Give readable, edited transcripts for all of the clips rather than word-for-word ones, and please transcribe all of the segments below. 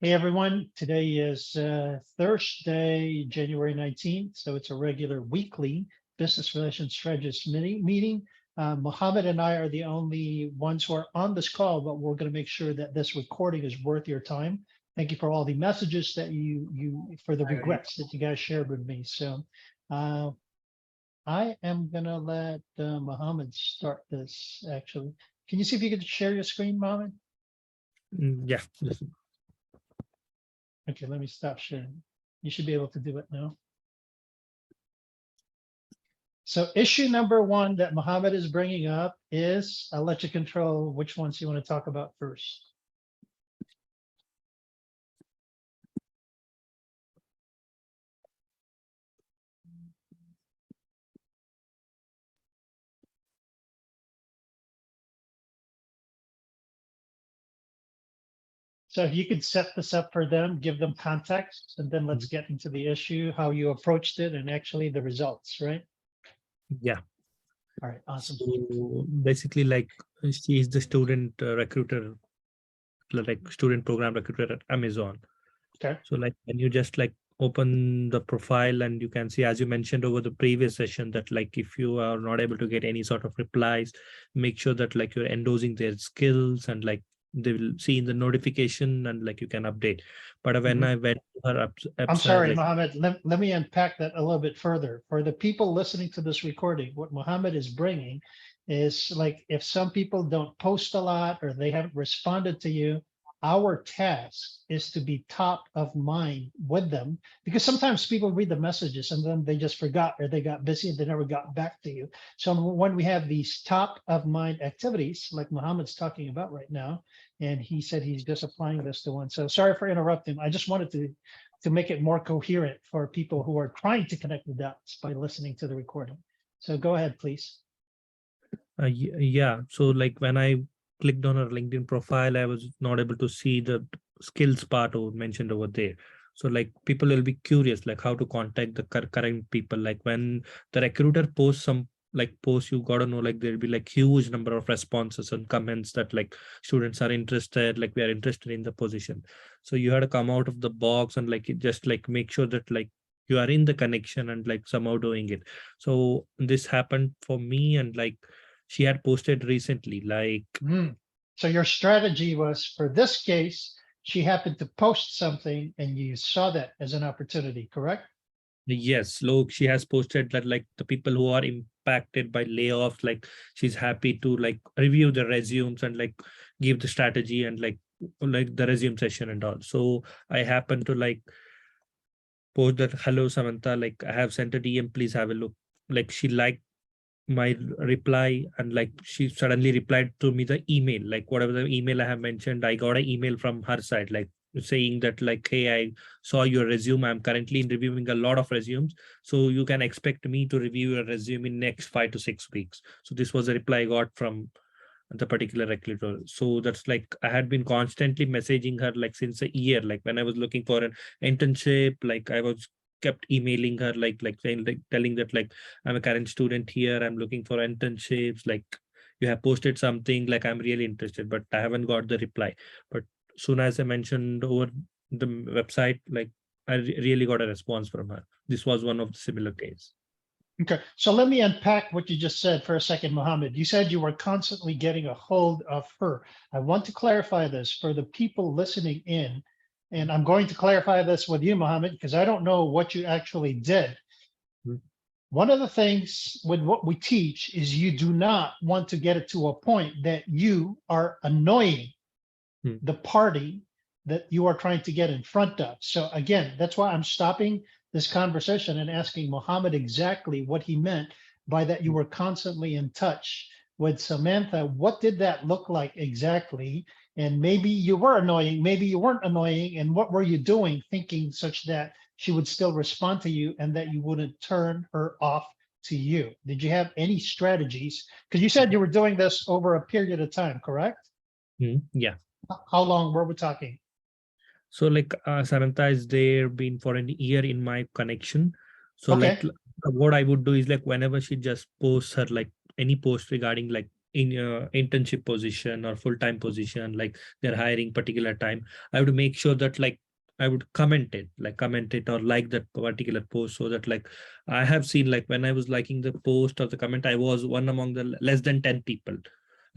Hey everyone, today is Thursday, January 19th, so it's a regular weekly Business Relations Strategists meeting. Mohammed and I are the only ones who are on this call, but we're going to make sure that this recording is worth your time. Thank you for all the messages that for the regrets that you guys shared with me. So I am going to let Mohammed start this actually. Can you see if you could share your screen, Mohammed? Yeah. Okay, let me stop sharing. You should be able to do it now. So issue number one that Mohammed is bringing up is, I'll let you control which ones you want to talk about first. So if you could set this up for them, give them context, and then let's get into the issue, how you approached it, and actually the results, right? Yeah. All right, awesome. So basically, like she is the student recruiter, like student program recruiter at Amazon. Okay. So like when you just like open the profile and you can see, as you mentioned over the previous session, that like if you are not able to get any sort of replies, make sure that like you're endorsing their skills and like they will see in the notification and like you can update. But when I went to her I'm website, sorry, like, Mohammed, let me unpack that a little bit further. For the people listening to this recording, what Mohammed is bringing is like, if some people don't post a lot or they haven't responded to you, our task is to be top of mind with them, because sometimes people read the messages and then they just forgot or they got busy and they never got back to you. So when we have these top of mind activities, like Mohammed's talking about right now, and he said he's just applying this to one. So sorry for interrupting. I just wanted to make it more coherent for people who are trying to connect the dots by listening to the recording. So go ahead, please. yeah. So like when I clicked on her LinkedIn profile, I was not able to see the skills part mentioned over there. So like people will be curious, like how to contact the current people. Like when the recruiter posts some like post, you gotta know like there'll be like huge number of responses and comments that like students are interested, like we are interested in the position. So you had to come out of the box and like just like make sure that like you are in the connection and like somehow doing it. So this happened for me, and like she had posted recently, like So your strategy was, for this case, she happened to post something and you saw that as an opportunity, correct? yes, look, she has posted that like the people who are impacted by layoffs, like she's happy to like review the resumes and like give the strategy and like the resume session and all. So I happen to like post that, hello Samantha, like I have sent a DM, please have a look. Like she liked my reply, and like she suddenly replied to me the email, like whatever the email I have mentioned, I got an email from her side like saying that like, hey, I saw your resume, I'm currently reviewing a lot of resumes, so you can expect me to review your resume in next 5 to 6 weeks. So this was a reply I got from the particular recruiter. So that's like I had been constantly messaging her like since a year, like when I was looking for an internship, like I was kept emailing her like saying like telling that like I'm a current student here, I'm looking for internships, like you have posted something, like I'm really interested, but I haven't got the reply. But soon as I mentioned over the website, like I really got a response from her. This was one of the similar case. Okay, so let me unpack what you just said for a second, Mohammed. You said you were constantly getting a hold of her. I want to clarify this for the people listening in, and I'm going to clarify this with you, Mohammed, because I don't know what you actually did. One of the things with what we teach is you do not want to get it to a point that you are annoying the party that you are trying to get in front of. So again, that's why I'm stopping this conversation and asking Mohammed exactly what he meant by that you were constantly in touch with Samantha. What did that look like exactly? And maybe you were annoying, maybe you weren't annoying. And what were you doing thinking such that she would still respond to you and that you wouldn't turn her off to you? Did you have any strategies? Because you said you were doing this over a period of time, correct? Yeah. How long were we talking? So like Samantha is there been for an year in my connection. So Okay. like what I would do is like whenever she just posts her like any post regarding like in a internship position or full-time position, like they're hiring particular time, I would make sure that like I would comment it or like that particular post, so that like I have seen like when I was liking the post or the comment, I was one among the less than 10 people.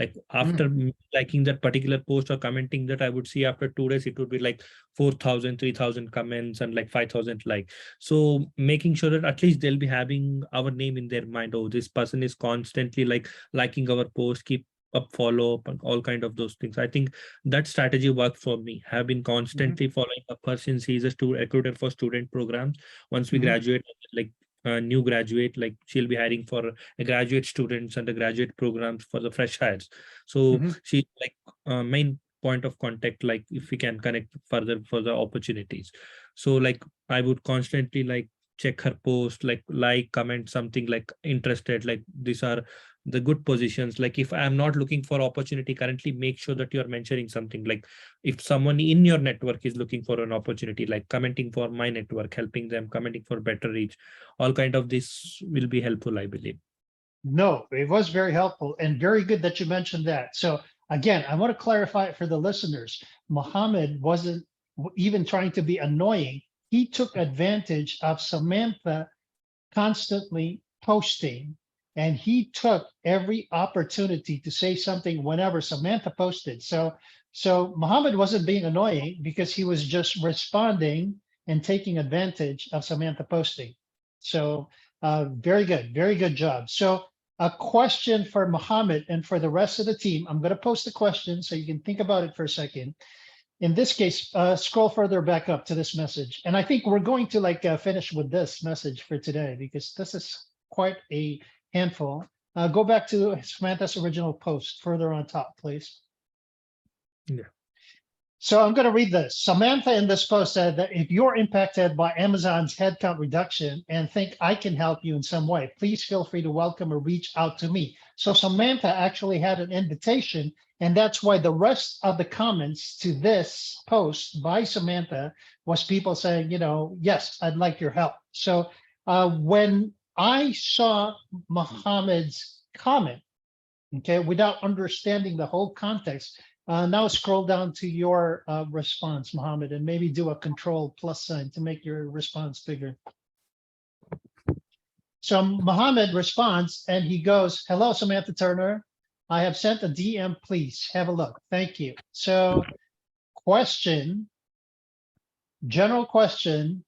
Like after Mm, liking that particular post or commenting that, I would see after 2 days it would be like 4,000, 3,000 comments and like 5,000 like. So making sure that at least they'll be having our name in their mind. Oh, this person is constantly like liking our post, keep up follow up and all kind of those things. I think that strategy worked for me. Have been mhm, constantly following up her since he's a recruiter for student programs. Once we mhm, graduate, like a new graduate, like she'll be hiring for a graduate students and the graduate programs for the fresh hires. So mhm. she's like main point of contact, like if we can connect further for the opportunities. So like I would constantly like check her post, like comment something like interested, like these are the good positions. Like if I'm not looking for opportunity currently, make sure that you're mentioning something. Like if someone in your network is looking for an opportunity, like commenting for my network, helping them, commenting for better reach, all kind of this will be helpful, I believe. No, it was very helpful and very good that you mentioned that. So again, I want to clarify it for the listeners. Mohammed wasn't even trying to be annoying. He took advantage of Samantha constantly posting, and he took every opportunity to say something whenever Samantha posted. So Muhammad wasn't being annoying because he was just responding and taking advantage of Samantha posting. So very good job. So a question for Muhammad and for the rest of the team. I'm going to post the question so you can think about it for a second. In this case, scroll further back up to this message. And I think we're going to like finish with this message for today because this is quite a handful. Go back to Samantha's original post further on top, please. Yeah. So I'm going to read this. Samantha in this post said that if you're impacted by Amazon's headcount reduction and think I can help you in some way, please feel free to welcome or reach out to me. So Samantha actually had an invitation, and that's why the rest of the comments to this post by Samantha was people saying, yes, I'd like your help. So when I saw Mohammed's comment, okay, without understanding the whole context. Now scroll down to your response, Mohammed, and maybe do a control plus sign to make your response bigger. So Mohammed responds and he goes, hello, Samantha Turner. I have sent a DM, please have a look. Thank you. So general question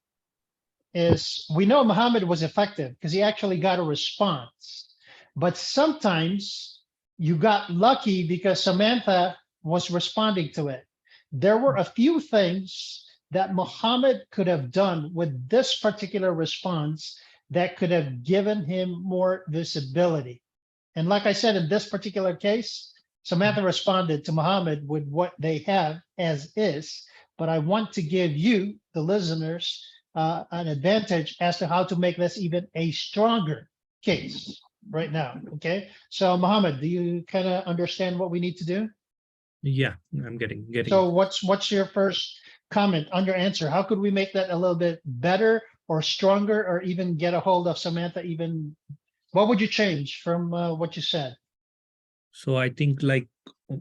is, we know Mohammed was effective because he actually got a response, but sometimes you got lucky because Samantha was responding to it. There were a few things that Mohammed could have done with this particular response that could have given him more visibility. And like I said, in this particular case, Samantha responded to Mohammed with what they have as is, but I want to give you, the listeners, an advantage as to how to make this even a stronger case right now. Okay. So Mohammed, do you kind of understand what we need to do? Yeah, I'm getting it. So what's your first comment on your answer? How could we make that a little bit better or stronger or even get a hold of Samantha even? What would you change from what you said? So I think like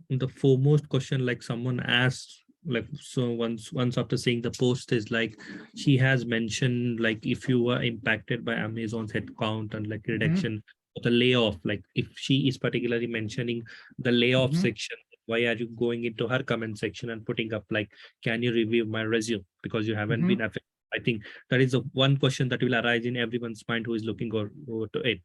the foremost question like someone asked, like so once after seeing the post is like she has mentioned like if you were impacted by Amazon's headcount and like Mhm, reduction or the layoff, like if she is particularly mentioning the layoff mhm, section, why are you going into her comment section and putting up like, can you review my resume because you haven't mhm. been affected? I think that is the one question that will arise in everyone's mind who is looking over to it.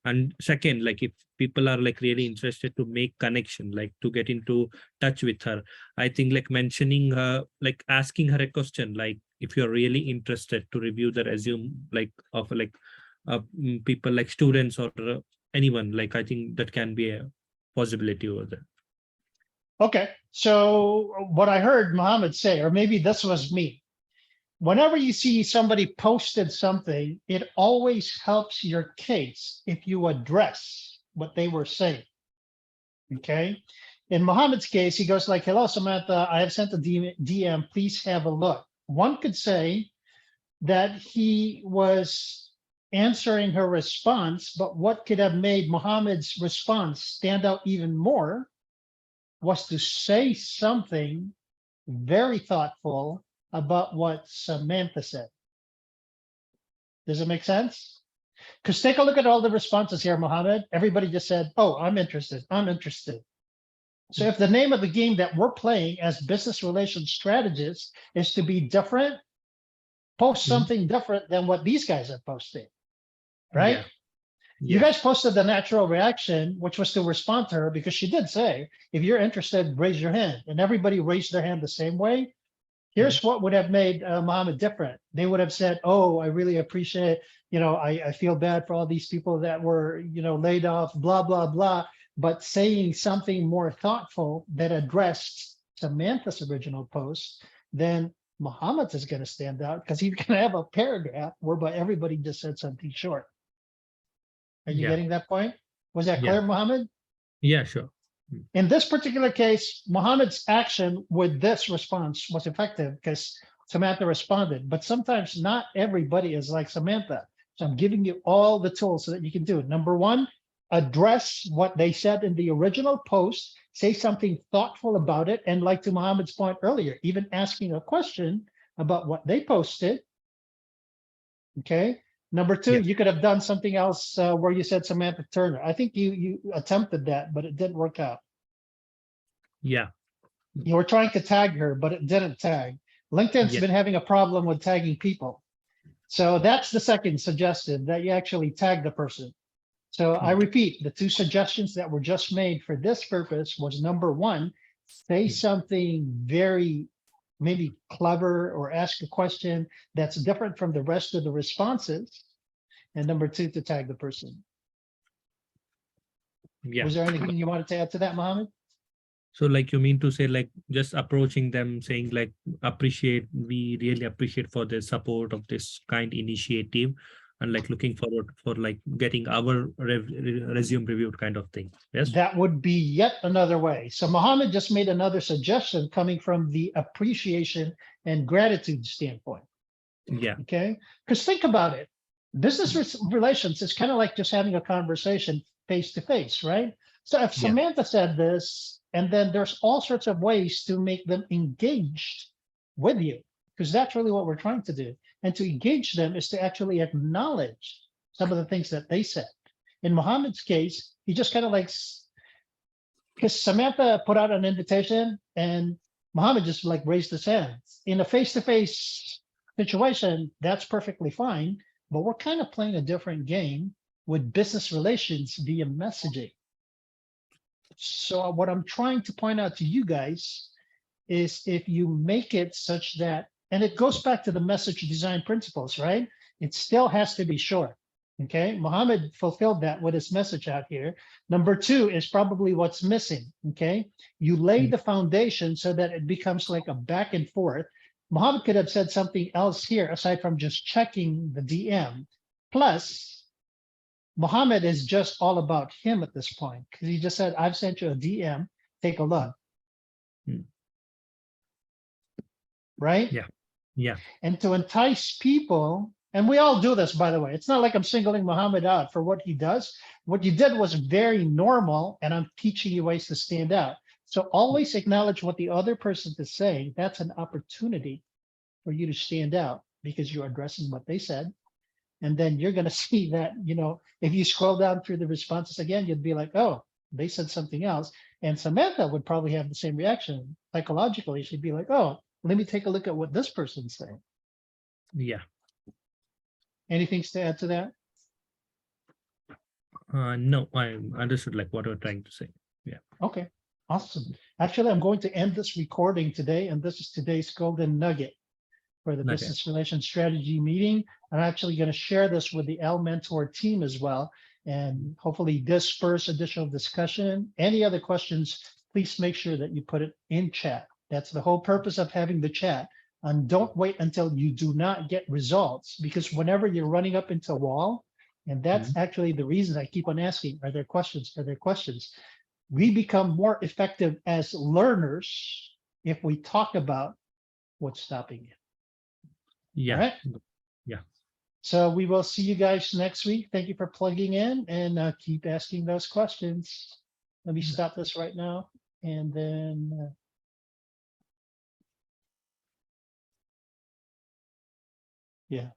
And second, like if people are like really interested to make connection, like to get into touch with her, I think like mentioning her, like asking her a question, like if you're really interested to review the resume, like of like people like students or anyone, like I think that can be a possibility over there. Okay. So what I heard Mohammed say, or maybe this was me, whenever you see somebody posted something, it always helps your case if you address what they were saying. Okay. In Mohammed's case, he goes like, hello, Samantha, I have sent a DM, please have a look. One could say that he was answering her response, but what could have made Muhammad's response stand out even more was to say something very thoughtful about what Samantha said. Does it make sense? Because take a look at all the responses here, Muhammad. Everybody just said, oh, I'm interested. I'm interested. So if the name of the game that we're playing as business relations strategists is to be different, post something different than what these guys are posting, right? Yeah. You Yeah. guys posted the natural reaction, which was to respond to her because she did say, if you're interested, raise your hand. And everybody raised their hand the same way. Here's what would have made Muhammad different. They would have said, oh, I really appreciate, I feel bad for all these people that were, laid off, blah, blah, blah. But saying something more thoughtful that addressed Samantha's original post, then Muhammad is going to stand out because he's going to have a paragraph whereby everybody just said something short. Are you Yeah. getting that point? Was that Yeah. clear, Muhammad? Yeah, sure. In this particular case, Muhammad's action with this response was effective because Samantha responded. But sometimes not everybody is like Samantha. So I'm giving you all the tools so that you can do it. Number one, address what they said in the original post, say something thoughtful about it. And like to Muhammad's point earlier, even asking a question about what they posted. Okay. Number two, Yeah. you could have done something else where you said Samantha Turner. I think you attempted that, but it didn't work out. Yeah. You were trying to tag her, but it didn't tag. LinkedIn's Yeah. been having a problem with tagging people. So that's the second suggestion, that you actually tag the person. So I repeat, the two suggestions that were just made for this purpose was number one, say something very maybe clever or ask a question that's different from the rest of the responses. And number two, to tag the person. Yeah. Was there anything you wanted to add to that, Mohammed? So like you mean to say like just approaching them saying like we really appreciate for the support of this kind initiative and like looking forward for like getting our resume reviewed kind of thing. Yes. That would be yet another way. So Mohammed just made another suggestion coming from the appreciation and gratitude standpoint. Yeah. Okay. Because think about it. Business relations is kind of like just having a conversation face to face, right? So if Yeah. Samantha said this, and then there's all sorts of ways to make them engaged with you, because that's really what we're trying to do. And to engage them is to actually acknowledge some of the things that they said. In Mohammed's case, he just kind of like, because Samantha put out an invitation and Mohammed just like raised his hand. In a face-to-face situation, that's perfectly fine, but we're kind of playing a different game with business relations via messaging. So what I'm trying to point out to you guys is if you make it such that, and it goes back to the message design principles, right? It still has to be short. Okay, Mohammed fulfilled that with his message out here. Number two is probably what's missing. Okay, you lay the foundation so that it becomes like a back and forth. Mohammed could have said something else here aside from just checking the DM. Plus, Mohammed is just all about him at this point because he just said, I've sent you a DM, take a look. Right? Yeah. Yeah. And to entice people, and we all do this, by the way. It's not like I'm singling Muhammad out for what he does. What you did was very normal, and I'm teaching you ways to stand out. So always acknowledge what the other person is saying. That's an opportunity for you to stand out because you're addressing what they said. And then you're going to see that, if you scroll down through the responses again, you'd be like, oh, they said something else. And Samantha would probably have the same reaction. Psychologically, she'd be like, oh, let me take a look at what this person's saying. Yeah. Anything to add to that? No, I understood like what we're trying to say. Yeah. Okay, awesome. Actually, I'm going to end this recording today, and this is today's golden nugget for the business relations strategy meeting. I'm actually going to share this with the L Mentor team as well, and hopefully disperse additional discussion. Any other questions, please make sure that you put it in chat. That's the whole purpose of having the chat. And don't wait until you do not get results, because whenever you're running up into a wall, and that's actually the reason I keep on asking, are there questions? Are there questions? We become more effective as learners if we talk about what's stopping you. Yeah. All right? Yeah. So we will see you guys next week. Thank you for plugging in and keep asking those questions. Let me stop this right now. And then yeah.